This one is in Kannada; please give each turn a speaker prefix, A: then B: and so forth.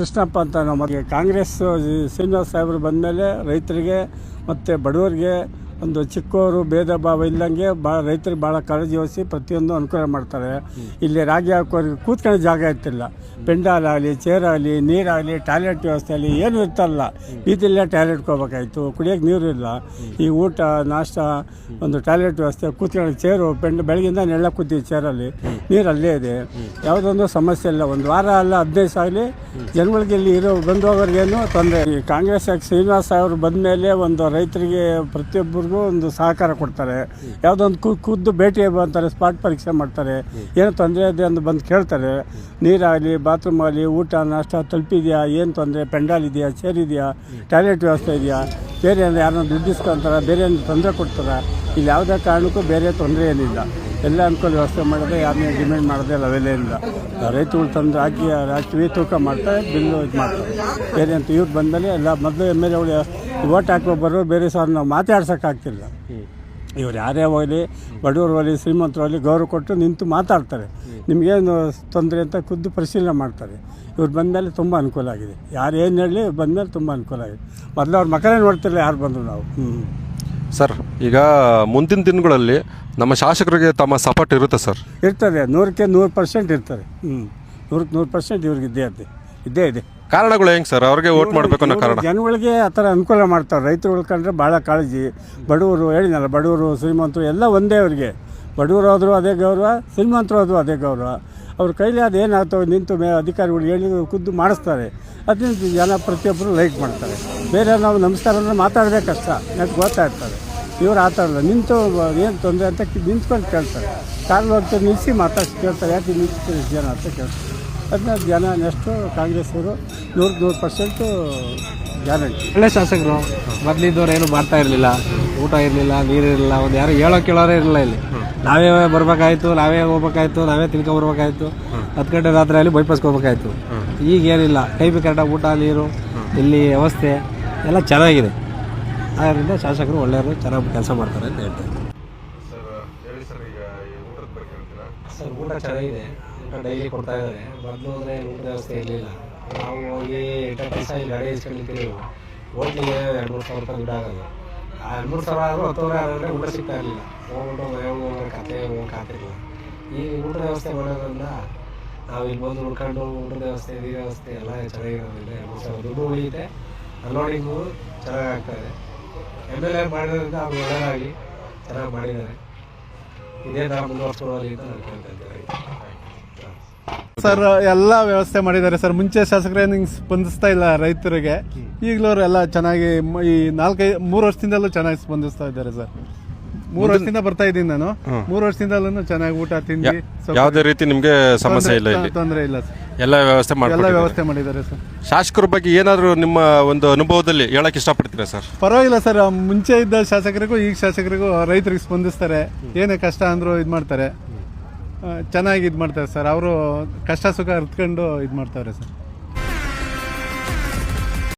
A: ಕೃಷ್ಣಪ್ಪ ಅಂತ ನಾವು ಕಾಂಗ್ರೆಸ್ ಶ್ರೀನಿವಾಸ ಸಾಹೇಬರು ಬಂದಮೇಲೆ ರೈತರಿಗೆ ಮತ್ತು ಬಡವರಿಗೆ ಒಂದು ಚಿಕ್ಕವರು ಭೇದ ಭಾವ ಇಲ್ಲಂಗೆ ರೈತರಿಗೆ ಭಾಳ ಕಾಳಜಿ ವಹಿಸಿ ಪ್ರತಿಯೊಂದು ಅನುಕೂಲ ಮಾಡ್ತಾರೆ. ಇಲ್ಲಿ ರಾಗಿ ಹಾಕೋರಿಗೆ ಕೂತ್ಕೊಳ್ಳೋ ಜಾಗ ಇರ್ತಿಲ್ಲ. ಪೆಂಡಾಲಾಗಲಿ, ಚೇರಾಗಲಿ, ನೀರಾಗಲಿ, ಟಾಯ್ಲೆಟ್ ವ್ಯವಸ್ಥೆ ಆಗಲಿ ಏನೂ ಇರ್ತಲ್ಲ. ಬೀದಿಲ್ಲೇ ಟಾಯ್ಲೆಟ್ಗೆ ಹೋಗ್ಬೇಕಾಯ್ತು, ಕುಡಿಯೋಕ್ಕೆ ನೀರು ಇಲ್ಲ. ಈ ಊಟ ನಾಷ್ಟ ಒಂದು ಟಾಯ್ಲೆಟ್ ವ್ಯವಸ್ಥೆ, ಕೂತ್ಕೊಳ್ಳೋ ಚೇರು ಬೆಳಗಿಂದ ನೆಳ್ಳ ಕೂತೀವಿ ಚೇರಲ್ಲಿ, ನೀರು ಅಲ್ಲೇ ಇದೆ. ಯಾವುದೊಂದು ಸಮಸ್ಯೆ ಇಲ್ಲ. ಒಂದು ವಾರ ಅಲ್ಲ 15 ದಿವಸ ಆಗಲಿ ಜನಗಳಿಗೆ ಇಲ್ಲಿ ಬಂದು ಹೋಗೋರಿಗೇನು ತೊಂದರೆ. ಈ ಕಾಂಗ್ರೆಸ್ ಶ್ರೀನಿವಾಸ ಅವರು ಬಂದ ಮೇಲೆ ಒಂದು ರೈತರಿಗೆ ಪ್ರತಿಯೊಬ್ಬರಿಗೂ ಒಂದು ಸಹಕಾರ ಕೊಡ್ತಾರೆ. ಯಾವುದೊಂದು ಖುದ್ದು ಭೇಟಿ ಅಂತಾರೆ, ಸ್ಪಾಟ್ ಪರೀಕ್ಷೆ ಮಾಡ್ತಾರೆ. ಏನು ತೊಂದರೆ ಇದೆ ಅಂತ ಬಂದು ಕೇಳ್ತಾರೆ. ನೀರಾಗಲಿ, ಬಾತ್ರೂಮ್ ಆಗಲಿ, ಊಟ ನಾಷ್ಟ ತಲುಪಿದೆಯಾ, ಏನು ತೊಂದರೆ, ಪೆಂಡಾಲ್ ಇದೆಯಾ, ಚೇರ್ ಇದೆಯಾ, ಟಾಯ್ಲೆಟ್ ವ್ಯವಸ್ಥೆ ಇದೆಯಾ, ಬೇರೆ ಅಂದರೆ ಯಾರನ್ನ ದುಡ್ಡು ಇಸ್ಕೊಂತಾರೆ, ಬೇರೆ ತೊಂದರೆ ಕೊಡ್ತಾರೆ. ಇಲ್ಲಿ ಯಾವುದೇ ಕಾರಣಕ್ಕೂ ಬೇರೆ ತೊಂದರೆ ಏನಿಲ್ಲ. ಎಲ್ಲ ಅನುಕೂಲ ವ್ಯವಸ್ಥೆ ಮಾಡಿದ್ರೆ ಯಾರನ್ನೇ ಡಿಮ್ಯಾಂಡ್ ಮಾಡೋದೇ ಅವೆಲ್ಲ ಇಲ್ಲ. ರೈತಗಳು ತಂದು ಹಾಕಿ ತೂಕ ಮಾಡ್ತಾರೆ, ಬಿಲ್ಲು ಇದು ಮಾಡ್ತಾರೆ. ಬೇರೆ ಅಂತ ಇವ್ರು ಬಂದಮೇಲೆ ಎಲ್ಲ ಮೊದಲು MLA ಓಟ್ ಹಾಕೋ ಬರೋರು ಬೇರೆ ಸರ್ ನಾವು ಮಾತಾಡ್ಸೋಕ್ಕಾಗ್ತಿಲ್ಲ. ಇವ್ರು ಯಾರೇ ಹೋಗಲಿ, ಬಡವರು ಹೋಗಲಿ, ಶ್ರೀಮಂತರು ಹೋಗಲಿ, ಗೌರವ ಕೊಟ್ಟು ನಿಂತು ಮಾತಾಡ್ತಾರೆ. ನಿಮಗೇನು ತೊಂದರೆ ಅಂತ ಖುದ್ದು ಪರಿಶೀಲನೆ ಮಾಡ್ತಾರೆ. ಇವ್ರು ಬಂದಮೇಲೆ ತುಂಬ ಅನುಕೂಲ ಆಗಿದೆ. ಯಾರು ಏನು ಹೇಳಲಿ ಬಂದಮೇಲೆ ತುಂಬ ಅನುಕೂಲ ಆಗಿದೆ. ಮೊದಲು ಅವ್ರ ಮಕ್ಕಳೇ ನೋಡ್ತಿರಲಿಲ್ಲ ಯಾರು ಬಂದರು ನಾವು.
B: ಸರ್, ಈಗ ಮುಂದಿನ ದಿನಗಳಲ್ಲಿ ನಮ್ಮ ಶಾಸಕರಿಗೆ ತಮ್ಮ ಸಪೋರ್ಟ್ ಇರುತ್ತೆ ಸರ್?
A: ಇರ್ತದೆ, 100ಕ್ಕೆ 100% ಇರ್ತದೆ. 100ಕ್ಕೆ 100% ಇವ್ರಿಗೆ ಇದ್ದೇ ಇದೆ.
B: ಕಾರಣಗಳು ಹೆಂಗೆ ಸರ್ ಅವ್ರಿಗೆ ಓಟ್ ಮಾಡಬೇಕು ಅನ್ನೋ ಕಾರಣ?
A: ಜನಗಳಿಗೆ ಆ ಥರ ಅನುಕೂಲ ಮಾಡ್ತಾರೆ. ರೈತರು ಉಳ್ಕೊಂಡ್ರೆ ಭಾಳ ಕಾಳಜಿ. ಬಡವರು ಹೇಳಿನಲ್ಲ, ಬಡವರು ಶ್ರೀಮಂತರು ಎಲ್ಲ ಒಂದೇ ಅವ್ರಿಗೆ. ಬಡವರು ಹೋದ್ರು ಅದೇ ಗೌರವ, ಶ್ರೀಮಂತರು ಹೋದ್ರು ಅದೇ ಗೌರವ. ಅವ್ರ ಕೈಲಿ ಅದೇನಾಗ್ತವೆ ನಿಂತು ಅಧಿಕಾರಿಗಳು ಹೇಳಿ ಖುದ್ದು ಮಾಡಿಸ್ತಾರೆ. ಅದರಿಂದ ಜನ ಪ್ರತಿಯೊಬ್ಬರು ಲೈಕ್ ಮಾಡ್ತಾರೆ. ಬೇರೆ ನಾವು ನಮಸ್ಕಾರ ಅಂದರೆ ಮಾತಾಡೋದೇ ಕಷ್ಟ, ಯಾಕೆ ಗೊತ್ತಾಗ್ತಾರೆ. ಇವ್ರು ಆ ಥರ ಇಲ್ಲ, ನಿಂತು ಏನು ತೊಂದರೆ ಅಂತ ನಿಂತ್ಕೊಂಡು ಕೇಳ್ತಾರೆ. ಕಾಲು ಹೋಗ್ತಾರೆ, ನಿಲ್ಲಿಸಿ ಮಾತಾಡ್ಸಿ ಕೇಳ್ತಾರೆ, ಯಾಕೆ ನಿಲ್ಸ್ತೀರಿ ಜನ ಅಂತ ಕೇಳ್ತಾರೆ. ಅದನ್ನ ಜನ ನೆಕ್ಸ್ಟು ಕಾಂಗ್ರೆಸ್ಸವರು 100% ಗ್ಯಾರಂಟಿ.
C: ಒಳ್ಳೆ ಶಾಸಕರು. ಮೊದಲಿದ್ದವ್ರು ಏನು ಮಾಡ್ತಾ ಇರಲಿಲ್ಲ. ಊಟ ಇರಲಿಲ್ಲ, ನೀರಿರಲಿಲ್ಲ, ಒಂದು ಯಾರು ಕೇಳೋರೇ ಇರಲಿಲ್ಲ. ಇಲ್ಲಿ ನಾವೇ ಬರಬೇಕಾಯ್ತು, ನಾವೇ ಹೋಗ್ಬೇಕಾಯ್ತು, ನಾವೇ ತಿಳ್ಕೊಬರ್ಬೇಕಾಯ್ತು. 10 ಗಂಟೆ ರಾತ್ರಿಯಲ್ಲಿ ಬೈಪಾಸ್ಗೆ ಹೋಗ್ಬೇಕಾಯ್ತು. ಈಗೇನಿಲ್ಲ, ಟೈಮಿಗೆ ಕರೆಕ್ಟಾಗಿ ಊಟ, ನೀರು, ಇಲ್ಲಿ ವ್ಯವಸ್ಥೆ ಎಲ್ಲ ಚೆನ್ನಾಗಿದೆ. ಅದರಿಂದ ಶಾಸಕರು ಒಳ್ಳೆಯವರು, ಚೆನ್ನಾಗಿ ಕೆಲಸ ಮಾಡ್ತಾರೆ ಅಂತ ಹೇಳ್ತಾರೆ. ಸರ್, ಊಟ ಚೆನ್ನಾಗಿದೆ. ಊಟ ಡೈಲಿ ಕೊಡ್ತಾ ಇದ್ದಾರೆ. ಮೊದಲು ಊಟದ ವ್ಯವಸ್ಥೆ ಇರಲಿಲ್ಲ. ನಾವು ಹೋಗಿ 8 ದಿವಸ ಇಲ್ಲಿ ಗಾಡಿ ಇಸ್ಕೊಂಡಿರ್ತೀವಿ. ಹೋಟ್ಲಿಗೆ 2-3 ಸಾವಿರ ರೂಪಾಯಿ ದುಡ್ಡು ಆಗೋದು. ಆ 2-3 ಸಾವಿರ ಆದರೂ 10 ಆದರೆ ಊಟ ಸಿಗ್ತಾ ಇರಲಿಲ್ಲ. ಹೋಗ್ಬಿಟ್ಟು ಮನೆ ಹೋಗೋಕ್ಕಾಗ್ತಿರಲಿಲ್ಲ. ಈ ಊಟದ ವ್ಯವಸ್ಥೆ ಮಾಡೋದ್ರಿಂದ ನಾವು ಇಲ್ಲಿ ಬಂದು ಉಳ್ಕೊಂಡು ಊಟದ ವ್ಯವಸ್ಥೆ, ನೀರಿನ ವ್ಯವಸ್ಥೆ ಎಲ್ಲ ಚೆನ್ನಾಗಿರೋದ್ರಿಂದ 2-3 ಸಾವಿರ ದುಡ್ಡು ಉಳಿಯುತ್ತೆ. ಅನ್ಲೋಡಿಂಗು ಚೆನ್ನಾಗಿ ಆಗ್ತಾಯಿದೆ. MLA ಮಾಡಿರೋದ್ರಿಂದ ಅವ್ರು ಒಳ್ಳೆಯದಾಗಿ ಚೆನ್ನಾಗಿ ಮಾಡಿದ್ದಾರೆ. ಇದೇ ಥರ ಮುಂದುವರ್ಸ್ಕೊಳ್ಳೋದು ಅಂತ ನಾನು ಕೇಳ್ತಾ ಇದ್ದೀನಿ.
D: ಸರ್, ಎಲ್ಲ ವ್ಯವಸ್ಥೆ ಮಾಡಿದ್ದಾರೆ ಸರ್. ಮುಂಚೆ ಶಾಸಕರೇನು ಹಿಂಗೆ ಸ್ಪಂದಿಸ್ತಾ ಇಲ್ಲ ರೈತರಿಗೆ. ಈಗಲೂ ಅವರು ಎಲ್ಲ ಚೆನ್ನಾಗಿ ಈ 3 ವರ್ಷದಿಂದಲೂ ಚೆನ್ನಾಗಿ ಸ್ಪಂದಿಸ್ತಾ ಇದ್ದಾರೆ ಸರ್. 3 ವರ್ಷದಿಂದ ಬರ್ತಾ ಇದ್ದೀನಿ ನಾನು. 3 ವರ್ಷದಿಂದಲೂ ಚೆನ್ನಾಗಿ ಊಟ ತಿಂಡಿ
B: ಯಾವುದೇ ರೀತಿ ನಿಮಗೆ ಸಮಸ್ಯೆ ಇಲ್ಲ,
D: ತೊಂದರೆ ಇಲ್ಲ ಸರ್.
B: ಎಲ್ಲ ವ್ಯವಸ್ಥೆ
D: ಮಾಡಿದ್ದಾರೆ ಸರ್.
B: ಶಾಸಕರ ಬಗ್ಗೆ ಏನಾದರೂ ನಿಮ್ಮ ಒಂದು ಅನುಭವದಲ್ಲಿ ಹೇಳಕ್ ಇಷ್ಟಪಡ್ತೀರಾ ಸರ್?
D: ಪರವಾಗಿಲ್ಲ ಸರ್. ಮುಂಚೆ ಇದ್ದ ಶಾಸಕರಿಗೂ ಈಗ ಶಾಸಕರಿಗೂ ರೈತರಿಗೆ ಸ್ಪಂದಿಸ್ತಾರೆ. ಏನೇ ಕಷ್ಟ ಅಂದರೂ ಇದು ಮಾಡ್ತಾರೆ, ಚೆನ್ನಾಗಿ ಇದು ಮಾಡ್ತಾರೆ ಸರ್. ಅವರು ಕಷ್ಟ ಸುಖ ಅರ್ತ್ಕೊಂಡು ಇದು ಮಾಡ್ತಾರೆ ಸರ್.